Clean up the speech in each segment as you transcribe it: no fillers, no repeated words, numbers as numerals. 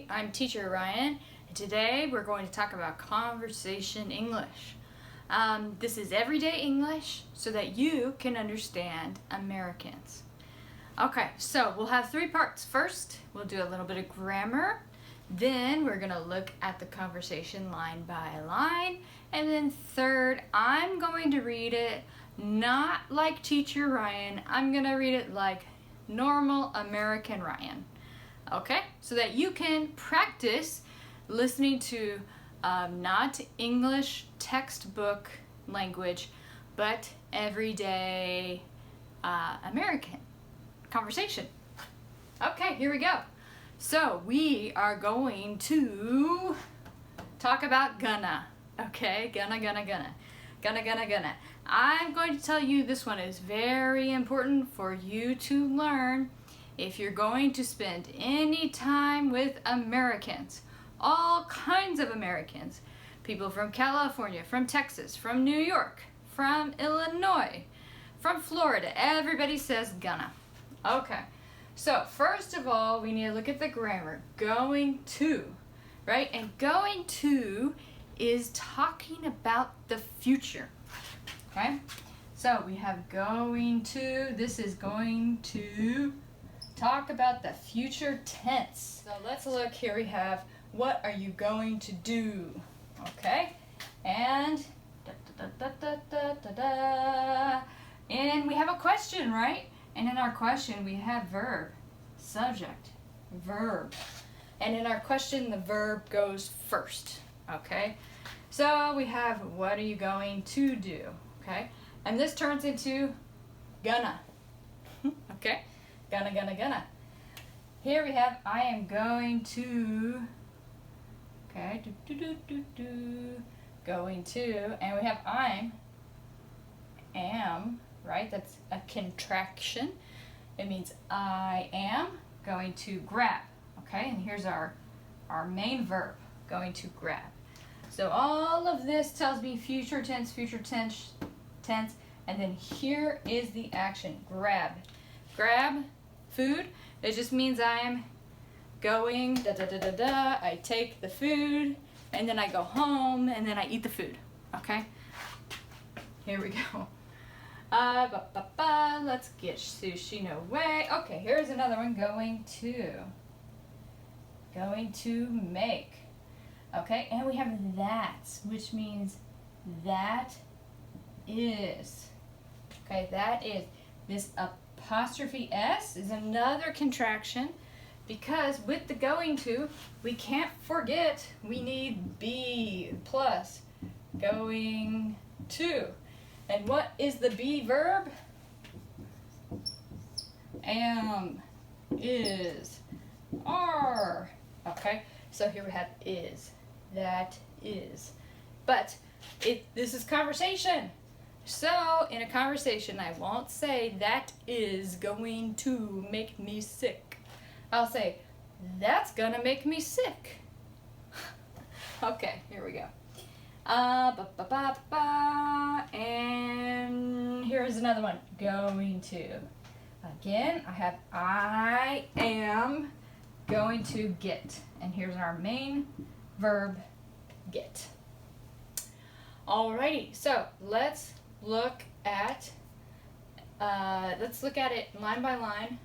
everybody, I'm Teacher Ryane, and today we're going to talk about conversation English. This is everyday English so that you can understand Americans. Okay, so we'll have three parts. First, we'll do a little bit of grammar, then we're going to look at the conversation line by line, and then third, I'm going to read it not like Teacher Ryane, I'm going to read it like normal American Ryane. Okay, so that you can practice listening to not English textbook language, but everyday American conversation. Okay, here we go. So we are going to talk about gonna. Okay, gonna. I'm going to tell you this one is very important for you to learn if you're going to spend any time with Americans, all kinds of Americans, people from California, from Texas, from New York, from Illinois, from Florida. Everybody says gonna. Okay, so first of all, we need to look at the grammar. Going to, right? And going to is talking about the future. Okay, so we have going to, this is going to talk about the future tense. So let's look, here we have, what are you going to do? Okay, and and we have a question, right? And in our question we have verb, subject, verb. And in our question the verb goes first. Okay, so we have what are you going to do? Okay, and this turns into gonna. Okay, gonna. Here we have I am going to. Okay, going to, and we have am, right? That's a contraction. It means I am going to grab. Okay, and here's our main verb, going to grab. So all of this tells me future tense, and then here is the action, grab. Grab food, it just means I am going, I take the food, and then I go home, and then I eat the food, okay? Here we go. Let's get sushi, no way. Okay, here's another one, going to make. Okay, and we have that, which means that is. Okay, that is. This apostrophe S is another contraction because with the going to, we can't forget we need be plus going to. And what is the be verb? Am, is, are. Okay, so here we have is. That is. But this is conversation. So in a conversation I won't say that is going to make me sick. I'll say that's gonna make me sick. Okay, here we go. And here's another one. Going to. Again, I have I am going to get. And here's our main verb, get. Alrighty, so let's look at it line by line.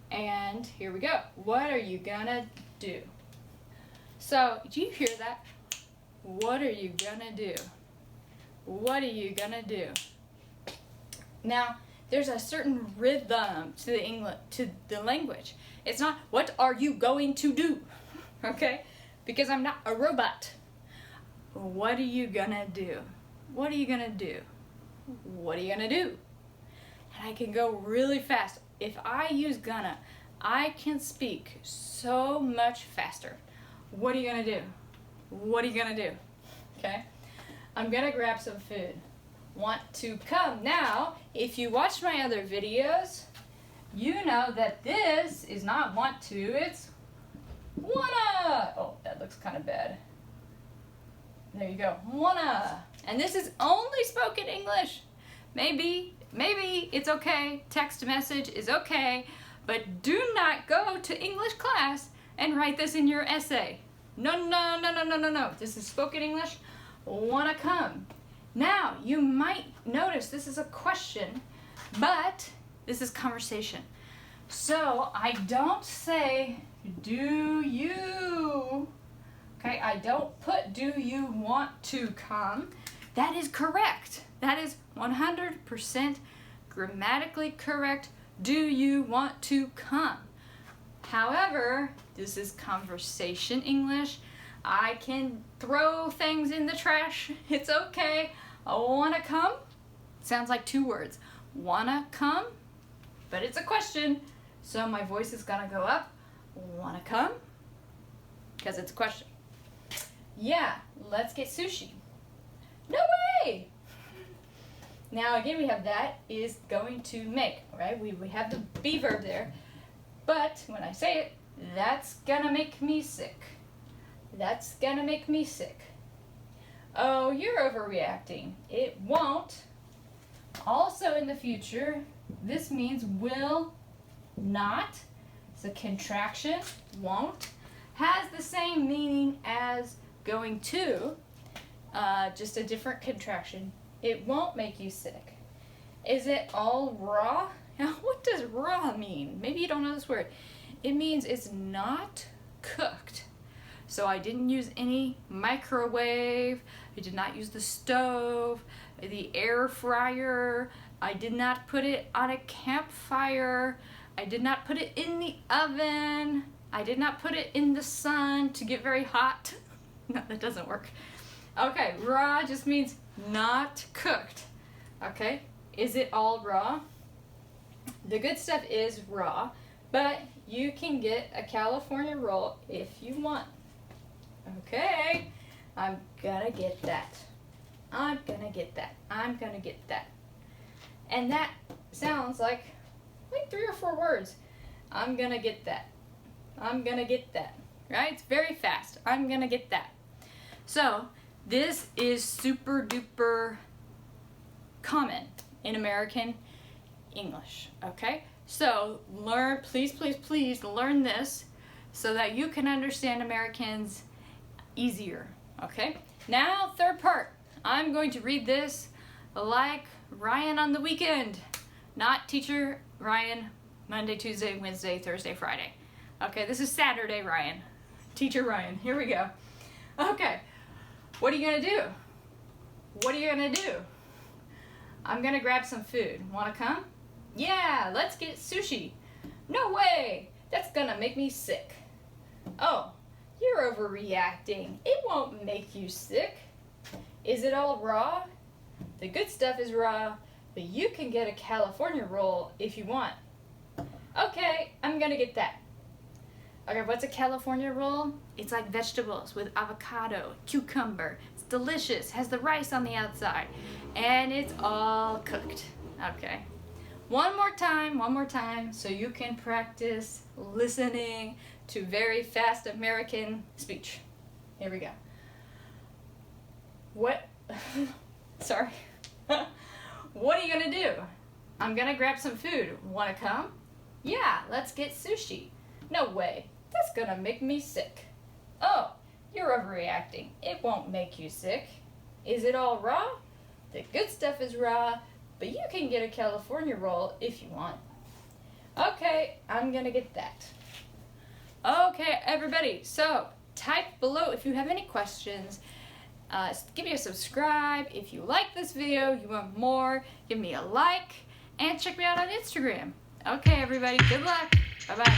And here we go. What are you gonna do? So, do you hear that? What are you gonna do? What are you gonna do? Now, there's a certain rhythm to the language. It's not, what are you going to do? Okay? Because I'm not a robot. What are you gonna do? What are you gonna do? What are you gonna do? And I can go really fast. If I use gonna, I can speak so much faster. What are you gonna do? What are you gonna do? Okay? I'm gonna grab some food. Want to come. Now, if you watch my other videos, you know that this is not want to, it's wanna. Oh, that looks kind of bad. There you go, wanna. And this is only spoken English. Maybe it's okay, text message is okay, but do not go to English class and write this in your essay. No, no, no, no, no, no, no. This is spoken English. Wanna come. Now, you might notice this is a question, but this is conversation. So I don't say, do you? Okay, I don't put, do you want to come? That is correct. That is 100% grammatically correct. Do you want to come? However, this is conversation English. I can throw things in the trash. It's okay. I wanna come. Sounds like two words. Wanna come? But it's a question. So my voice is gonna go up. Wanna come? Because it's a question. Yeah, let's get sushi. No way! Now again, we have that is going to make, right? We have the be verb there. But when I say it, that's gonna make me sick. That's gonna make me sick. Oh, you're overreacting. It won't. Also in the future, this means will not. It's a contraction, won't. Has the same meaning as going to, just a different contraction. It won't make you sick. Is it all raw? Now, what does raw mean? Maybe you don't know this word. It means it's not cooked. So I didn't use any microwave. I did not use the stove, the air fryer. I did not put it on a campfire. I did not put it in the oven. I did not put it in the sun to get very hot. No, that doesn't work. Okay, raw just means not cooked. Okay, is it all raw? The good stuff is raw, but you can get a California roll if you want. Okay, I'm gonna get that. I'm gonna get that. I'm gonna get that. And that sounds like 3 or 4 words. I'm gonna get that. I'm gonna get that. Right? It's very fast. I'm gonna get that. So this is super duper common in American English. Okay? So learn, please, please, please learn this so that you can understand Americans easier. Okay? Now, third part. I'm going to read this like Ryan on the weekend, not Teacher Ryan Monday, Tuesday, Wednesday, Thursday, Friday. Okay, this is Saturday Ryan. Teacher Ryan. Here we go. Okay. What are you going to do? What are you going to do? I'm going to grab some food. Want to come? Yeah, let's get sushi. No way. That's going to make me sick. Oh, you're overreacting. It won't make you sick. Is it all raw? The good stuff is raw, but you can get a California roll if you want. Okay, I'm gonna get that. Okay, what's a California roll? It's like vegetables with avocado, cucumber. It's delicious, has the rice on the outside, and it's all cooked. Okay. One more time, so you can practice listening to very fast American speech. Here we go. What? Sorry. What are you gonna do? I'm gonna grab some food. Wanna come? Yeah, let's get sushi. No way. That's gonna make me sick. Oh, you're overreacting. It won't make you sick. Is it all raw? The good stuff is raw, but you can get a California roll if you want. Okay, I'm gonna get that. Okay, everybody, so type below if you have any questions. Give me a subscribe. If you like this video, you want more, give me a like, and check me out on Instagram. Okay, everybody, good luck. Bye-bye.